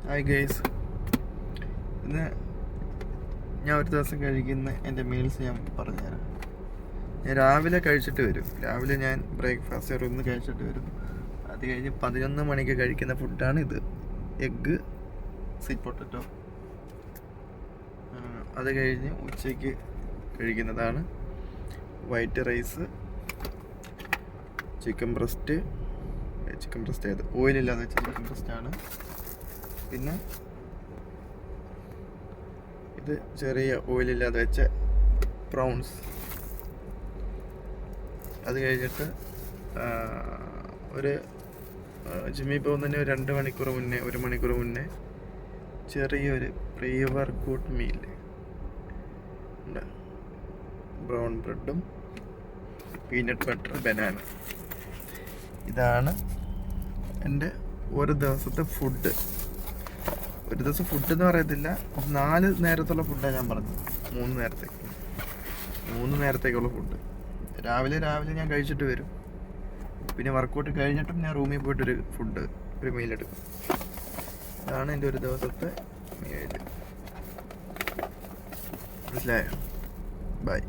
Hi guys, ഇന്ന് ഞാൻ ഒരു ദിവസം കഴിക്കുന്ന എൻ്റെ മീൽസ് ഞാൻ പറഞ്ഞുതരാം. ഞാൻ രാവിലെ കഴിച്ചിട്ട് വരും. രാവിലെ ഞാൻ ബ്രേക്ക്ഫാസ്റ്റ് ഒന്ന് കഴിച്ചിട്ട് വരും. അത് കഴിഞ്ഞ് 11 മണിക്ക് കഴിക്കുന്ന ഫുഡാണ് ഇത്. Egg, sweet potato. അത് കഴിഞ്ഞ് ഉച്ചയ്ക്ക് കഴിക്കുന്നതാണ് വൈറ്റ് റൈസ്, ചിക്കൻ ബ്രസ്റ്റ് ഏത് ഓയിലില്ലാതെ വെച്ച ചിക്കൻ ബ്രസ്റ്റാണ്. പിന്നെ ഇത് ചെറിയ ഓയിലില്ലാതെ വെച്ച പ്രൗൺസ്. അത് കഴിഞ്ഞിട്ട് ഒരു ജിമ്മിൽ പോകുന്നതിന് 2 മണിക്കൂർ മുന്നേ 1 മണിക്കൂർ മുന്നേ ചെറിയൊരു പ്രീ വർക്കൗട്ട് മീൽ ഉണ്ട്. ബ്രൗൺ ബ്രെഡും പീനട്ട് ബട്ടർ, ബനാന. ഇതാണ് എൻ്റെ ഒരു ദിവസത്തെ ഫുഡ്. ഒരു ദിവസം ഫുഡ് എന്ന് പറയത്തില്ല, 4 നേരത്തുള്ള ഫുഡാണ് ഞാൻ പറഞ്ഞത്. 3 നേരത്തേക്കുള്ള ഫുഡ്. രാവിലെ ഞാൻ കഴിച്ചിട്ട് വരും. പിന്നെ വർക്കൗട്ട് കഴിഞ്ഞിട്ടും ഞാൻ റൂമിൽ പോയിട്ടൊരു ഒരു മീലെടുക്കും. ഇതാണ് എൻ്റെ ഒരു ദിവസത്തെ മീൽ. മനസ്സിലായോ? ബൈ.